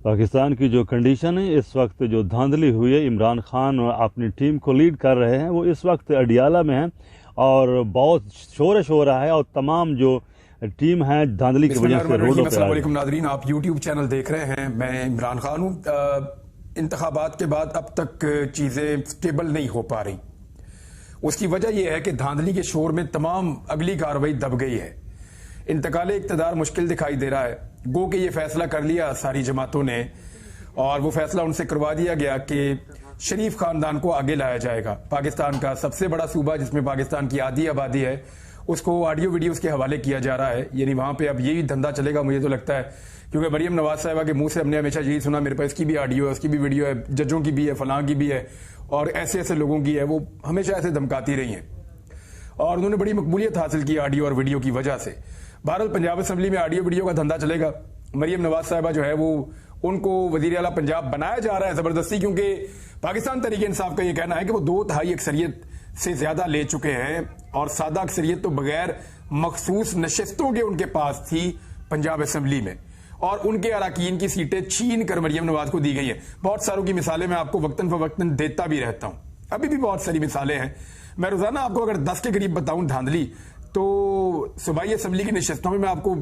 पाकिस्तान की जो कंडीशन है इस वक्त, जो धांधली हुई है, इमरान खान अपनी टीम को लीड कर रहे हैं, वो इस वक्त अडियाला में है और बहुत शोरश हो रहा है और तमाम जो टीम है धांधली की वजह से रोडों पर। अस्सलाम वालेकुम नाज़रीन, आप यूट्यूब चैनल देख रहे हैं, मैं इमरान खान हूँ। इंतखाबात के बाद अब तक चीज़ें स्टेबल नहीं हो पा रही। उसकी वजह यह है कि धांधली के शोर में तमाम अगली कार्रवाई दब गई है। इंतकाल इक़्तिदार मुश्किल दिखाई दे रहा है। गो कि ये फैसला कर लिया सारी जमातों ने और वो फैसला उनसे करवा दिया गया कि शरीफ खानदान को आगे लाया जाएगा। पाकिस्तान का सबसे बड़ा सूबा जिसमें पाकिस्तान की आधी आबादी है, उसको ऑडियो वीडियोस के हवाले किया जा रहा है। यानी वहां पे अब यही धंधा चलेगा, मुझे तो लगता है, क्योंकि मरियम नवाज साहिबा के मुंह से हमने हमेशा यही सुना, मेरे पास इसकी भी ऑडियो है, उसकी भी वीडियो है, जजों की भी है, फलां की भी है और ऐसे ऐसे लोगों की है। वो हमेशा ऐसे धमकाती रही हैं और उन्होंने बड़ी मकबूलियत हासिल की ऑडियो और वीडियो की वजह से। बहरहाल पंजाब असम्बली में ऑडियो वीडियो का धंधा चलेगा। मरियम नवाज साहिबा जो है वो उनको वजीर आला पंजाब बनाया जा रहा है जबरदस्ती, क्योंकि पाकिस्तान तहरीक इंसाफ का यह कहना है कि वो 2/3 अक्सरियत से ज्यादा ले चुके हैं और सादा अक्सरियत तो बगैर मखसूस नशिस्तों के उनके पास थी पंजाब असम्बली में और उनके अराकीन की सीटें छीन कर मरियम नवाज को दी गई है। बहुत सारों की मिसालें मैं आपको वक्तन फवक्तन देता भी रहता हूं, अभी भी बहुत सारी मिसालें हैं। मैं रोजाना आपको अगर 10 के करीब बताऊं धांधली, तो सूबाई असम्बली की नशिस्तों में मैं आपको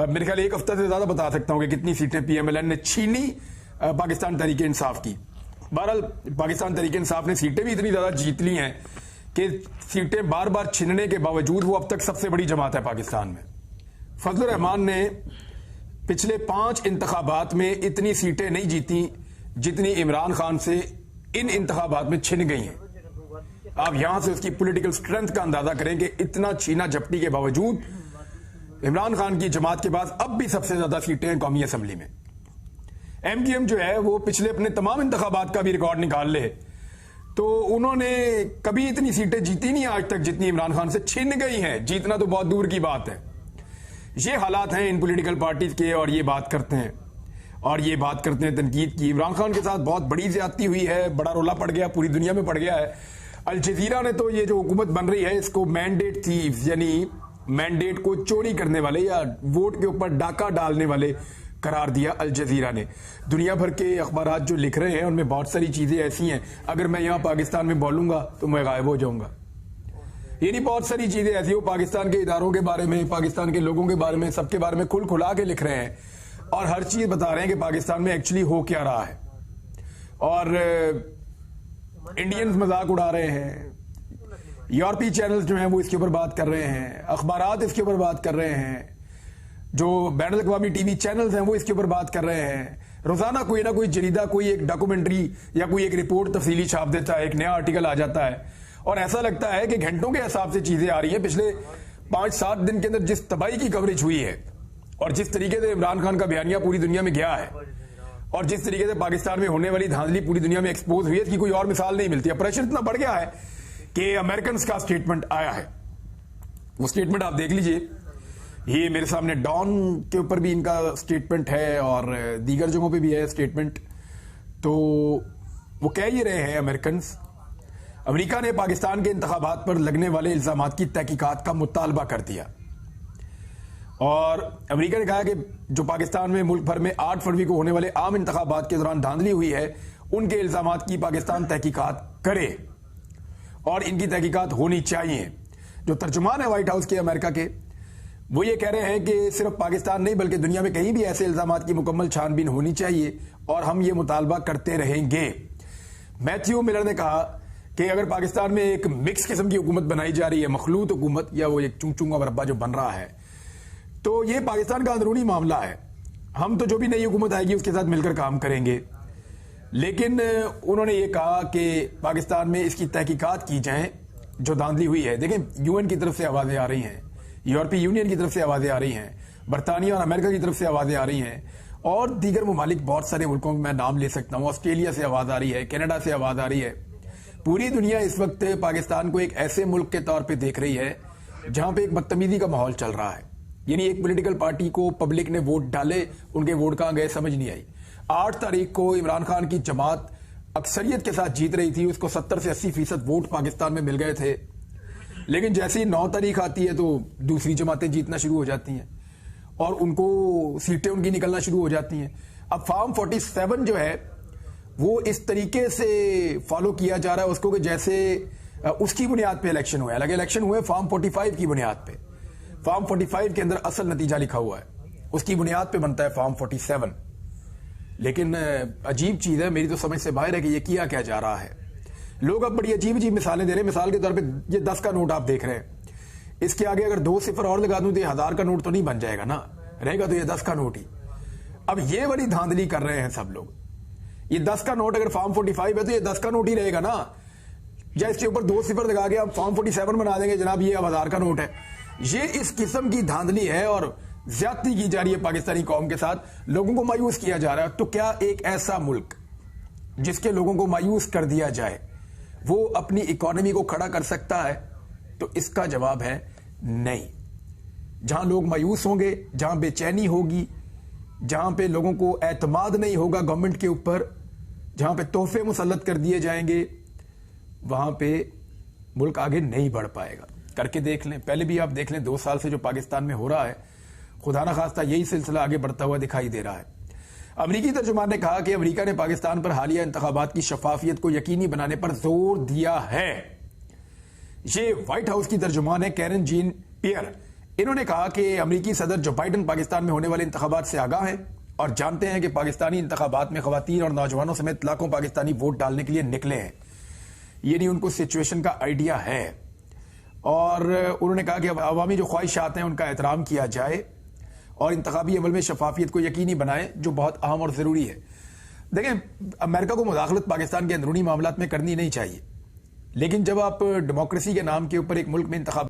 मेरे ख्याल 1 हफ्ता से ज्यादा बता सकता हूं कि कितनी सीटें पीएमएलएन ने छीनी पाकिस्तान तहरीक इंसाफ की। बहरहाल पाकिस्तान तहरीक इंसाफ ने सीटें भी इतनी ज्यादा जीत ली हैं कि सीटें बार बार छीनने के बावजूद वो अब तक सबसे बड़ी जमात है पाकिस्तान में। फजलुर रहमान ने पिछले 5 इंतखाबात में इतनी सीटें नहीं जीती जितनी इमरान खान से इन इंतखाबात में छिन गई हैं। आप यहां से उसकी पॉलिटिकल स्ट्रेंथ का अंदाजा करें कि इतना छीना झपटी के बावजूद इमरान खान की जमात के पास अब भी सबसे ज्यादा सीटें हैं कौमी असम्बली में। एमक्यूएम जो है वो पिछले अपने तमाम इंतखाबात का भी रिकॉर्ड निकाल ले तो उन्होंने कभी इतनी सीटें जीती नहीं आज तक जितनी इमरान खान से छिन गई हैं। जीतना तो बहुत दूर की बात है। ये हालात हैं इन पॉलिटिकल पार्टीज के और ये बात करते हैं तनकीद की। इमरान खान के साथ बहुत बड़ी ज्यादती हुई है, बड़ा रोला पड़ गया, पूरी दुनिया में पड़ गया है। अल जजीरा ने तो ये जो हुकूमत बन रही है इसको मैंडेट थीव्स, यानी मैंडेट को चोरी करने वाले या वोट के ऊपर डाका डालने वाले करार दिया। अल जजीरा ने दुनिया भर के अखबार जो लिख रहे हैं उनमें बहुत सारी चीजें ऐसी हैं, अगर मैं यहां पाकिस्तान में बोलूंगा तो मैं गायब हो जाऊंगा। यानी बहुत सारी चीजें ऐसी हो, पाकिस्तान के इदारों के बारे में, पाकिस्तान के लोगों के बारे में, सबके बारे में खुल खुला के लिख रहे हैं और हर चीज बता रहे हैं कि पाकिस्तान में एक्चुअली हो क्या रहा है। और इंडियंस मजाक उड़ा रहे हैं, यूरोपीय चैनल्स जो हैं वो इसके ऊपर बात कर रहे हैं, अखबारात इसके ऊपर बात कर रहे हैं, जो बैनुल अक़वामी टीवी चैनल्स हैं वो इसके ऊपर बात कर रहे हैं। रोजाना कोई ना कोई जरीदा कोई एक डॉक्यूमेंट्री या कोई एक रिपोर्ट तफसीली छाप देता है, एक नया आर्टिकल आ जाता है और ऐसा लगता है कि घंटों के हिसाब से चीजें आ रही हैं। पिछले 5-7 दिन के अंदर जिस तबाही की कवरेज हुई है और जिस तरीके से इमरान खान का बयानिया पूरी दुनिया में गया है और जिस तरीके से पाकिस्तान में होने वाली धांधली पूरी दुनिया में एक्सपोज हुई है, इसकी कोई और मिसाल नहीं मिलती है। प्रेशर इतना बढ़ गया है कि अमेरिकन का स्टेटमेंट आया है, वो स्टेटमेंट आप देख लीजिए। ये मेरे सामने डॉन के ऊपर भी इनका स्टेटमेंट है और दीगर जगहों पे भी है स्टेटमेंट। तो वो कह ये रहे हैं अमेरिका ने पाकिस्तान के इंतखाबात पर लगने वाले इल्जामात की तहकीकात का मुतालबा कर दिया और अमेरिका ने कहा कि जो पाकिस्तान में मुल्क भर में 8 फरवरी को होने वाले आम इंतखाबात के दौरान धांधली हुई है उनके इल्जामात की पाकिस्तान तहकीकात करे और इनकी तहकीकात होनी चाहिए। जो तर्जुमान है व्हाइट हाउस के अमेरिका के, वो ये कह रहे हैं कि सिर्फ पाकिस्तान नहीं बल्कि दुनिया में कहीं भी ऐसे इल्जामात की मुकम्मल छानबीन होनी चाहिए और हम ये मुतालबा करते रहेंगे। मैथ्यू मिलर ने कहा कि अगर पाकिस्तान में एक मिक्स किस्म की हुकूमत बनाई जा रही है, मखलूत हुकूमत या वो एक चुंगा मरब्बा जो बन रहा है, तो ये पाकिस्तान का अंदरूनी मामला है। हम तो जो भी नई हुकूमत आएगी उसके साथ मिलकर काम करेंगे। लेकिन उन्होंने ये कहा कि पाकिस्तान में इसकी तहकीकात की जाए जो धांधली हुई है। देखें, यूएन की तरफ से आवाजें आ रही हैं, यूरोपीय यूनियन की तरफ से आवाजें आ रही हैं, बरतानिया और अमेरिका की तरफ से आवाजें आ रही हैं और दीगर ममालिक बहुत सारे मुल्कों में मैं नाम ले सकता हूं। ऑस्ट्रेलिया से आवाज आ रही है, कनाडा से आवाज आ रही है। पूरी दुनिया इस वक्त पाकिस्तान को एक ऐसे मुल्क के तौर पे देख रही है जहां पे एक बदतमीजी का माहौल चल रहा है। यानी एक पॉलिटिकल पार्टी को पब्लिक ने वोट डाले, उनके वोट कहां गए समझ नहीं आई। 8 तारीख को इमरान खान की जमात अक्सरियत के साथ जीत रही थी, उसको 70 से 80% वोट पाकिस्तान में मिल गए थे। लेकिन जैसे ही 9 तारीख आती है तो दूसरी जमातें जीतना शुरू हो जाती हैं और उनको सीटें उनकी निकलना शुरू हो जाती हैं। अब फॉर्म 47 जो है वो इस तरीके से फॉलो किया जा रहा है उसको कि जैसे उसकी बुनियाद पे इलेक्शन हुए, अलग इलेक्शन हुए फॉर्म 45 की बुनियाद पे। फॉर्म 45 के अंदर असल नतीजा लिखा हुआ है, उसकी बुनियाद पे बनता है फॉर्म 47। लेकिन अजीब चीज है, मेरी तो समझ से बाहर है कि ये किया क्या जा रहा है। लोग अब बड़ी अजीब अजीब मिसालें दे रहे हैं। मिसाल के तौर पे ये 10 का नोट आप देख रहे हैं, इसके आगे अगर 2 सिफर और लगा दूं तो ये 1000 का नोट तो नहीं बन जाएगा ना, रहेगा तो ये 10 का नोट ही। अब ये बड़ी धांधली कर रहे हैं सब लोग। ये 10 का नोट अगर फॉर्म 45 है तो ये 10 का नोट ही रहेगा ना, या इसके ऊपर 2 सिफर लगा के आप फॉर्म 47 बना देंगे, जनाब ये अब 1000 का नोट है। ये इस किस्म की धांधली है और ज्यादती की जा रही है पाकिस्तानी कौम के साथ, लोगों को मायूस किया जा रहा है। तो क्या एक ऐसा मुल्क जिसके लोगों को मायूस कर दिया जाए वो अपनी इकोनॉमी को खड़ा कर सकता है? तो इसका जवाब है नहीं। जहां लोग मायूस होंगे, जहां बेचैनी होगी, जहां पे लोगों को एतमाद नहीं होगा गवर्नमेंट के ऊपर, जहां पे तोहफे मुसल्लत कर दिए जाएंगे, वहां पे मुल्क आगे नहीं बढ़ पाएगा। करके देख लें, पहले भी आप देख लें 2 साल से जो पाकिस्तान में हो रहा है, खुदा ना खास्ता यही सिलसिला आगे बढ़ता हुआ दिखाई दे रहा है। अमरीकी तर्जुमान ने कहा कि अमरीका ने पाकिस्तान पर हालिया इंतखाबात की शफाफियत को यकीनी बनाने पर जोर दिया है। ये व्हाइट हाउस की तर्जुमान है कैरन जीन पियर। इन्होंने कहा कि अमरीकी सदर जो बाइडन पाकिस्तान में होने वाले इंतखाबात से आगाह हैं और जानते हैं कि पाकिस्तानी इंतखाबात में खवातीन और नौजवानों समेत लाखों पाकिस्तानी वोट डालने के लिए निकले हैं। ये नहीं, उनको सिचुएशन का आइडिया है। और उन्होंने कहा कि अवामी जो ख्वाहिशात हैं उनका एहतराम किया जाए और इंतखाबी अमल में शफाफियत को यकीनी बनाए, जो बहुत अहम और जरूरी है। देखें, अमेरिका को मुदाखलत पाकिस्तान के अंदरूनी मामलात में करनी नहीं चाहिए, लेकिन जब आप डेमोक्रेसी के नाम के ऊपर एक मुल्क में इंतखाब